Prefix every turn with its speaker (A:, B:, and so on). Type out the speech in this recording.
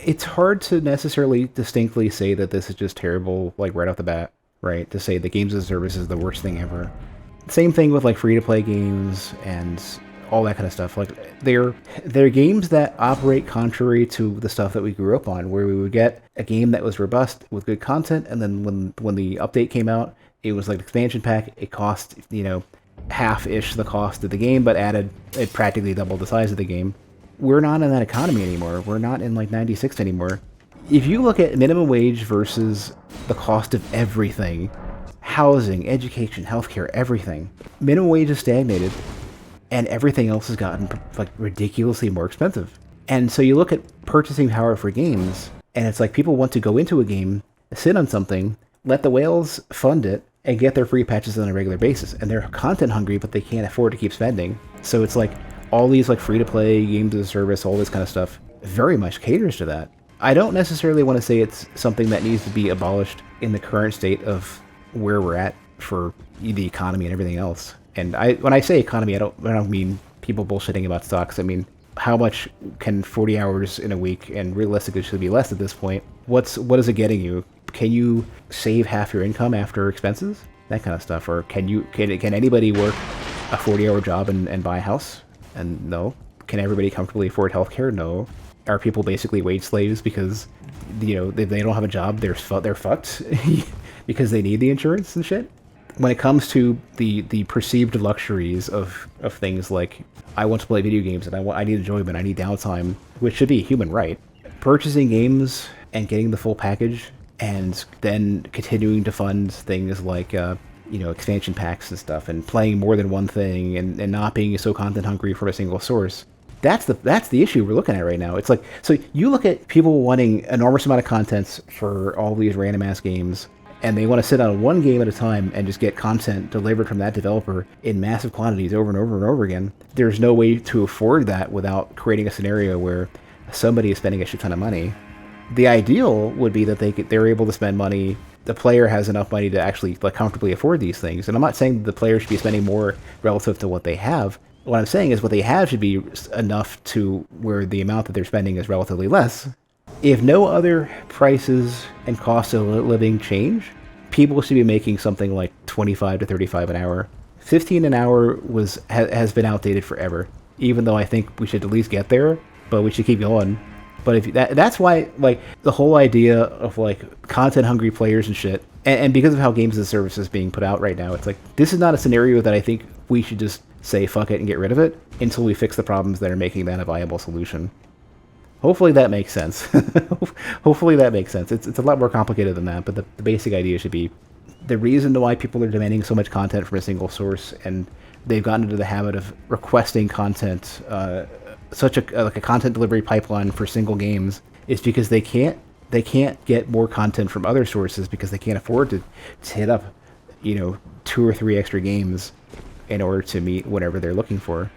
A: it's hard to necessarily distinctly say that this is just terrible, like right off the bat, right? To say the games as a service is the worst thing ever. Same thing with like free to play games and all that kind of stuff. Like they're games that operate contrary to the stuff that we grew up on, where we would get a game that was robust with good content, and then when the update came out, it was like an expansion pack. It cost half-ish the cost of the game, but added it practically doubled the size of the game. We're not in that economy anymore. We're not in like '96 anymore. If you look at minimum wage versus the cost of everything, housing, education, healthcare, everything, minimum wage has stagnated, and everything else has gotten like ridiculously more expensive. And so you look at purchasing power for games, and it's like people want to go into a game, sit on something, let the whales fund it, and get their free patches on a regular basis. And they're content hungry, but they can't afford to keep spending. So it's like all these like free to play games as a service, all this kind of stuff, very much caters to that. I don't necessarily want to say it's something that needs to be abolished in the current state of where we're at for the economy and everything else. And when I say economy, I don't mean people bullshitting about stocks. I mean, how much can 40 hours in a week, and realistically it should be less at this point, what is it getting you? Can you save half your income after expenses? That kind of stuff. Or can anybody work a 40-hour job and buy a house? And no. Can everybody comfortably afford healthcare? No. Are people basically wage slaves because they don't have a job, they're fucked because they need the insurance and shit? When it comes to the perceived luxuries of things like, I want to play video games and I need enjoyment, I need downtime, which should be a human right. Purchasing games and getting the full package, and then continuing to fund things like expansion packs and stuff, and playing more than one thing, and not being so content hungry from a single source. That's the issue we're looking at right now. It's like, so you look at people wanting enormous amount of content for all these random ass games, and they want to sit on one game at a time and just get content delivered from that developer in massive quantities over and over and over again. There's no way to afford that without creating a scenario where somebody is spending a shit ton of money. The ideal would be that they're able to spend money. The player has enough money to actually like comfortably afford these things. And I'm not saying the player should be spending more relative to what they have. What I'm saying is what they have should be enough to where the amount that they're spending is relatively less. If no other prices and costs of living change, people should be making something like 25 to 35 an hour. 15 an hour has been outdated forever. Even though I think we should at least get there, but we should keep going. But if that's why, like, the whole idea of like content hungry players and shit, and because of how games as a service is being put out right now, it's like this is not a scenario that I think we should just say fuck it and get rid of it until we fix the problems that are making that a viable solution. Hopefully that makes sense. Hopefully that makes sense. It's a lot more complicated than that, but the basic idea should be the reason why people are demanding so much content from a single source, and they've gotten into the habit of requesting content, such a content delivery pipeline for single games, is because they can't get more content from other sources because they can't afford to hit up 2 or 3 extra games in order to meet whatever they're looking for.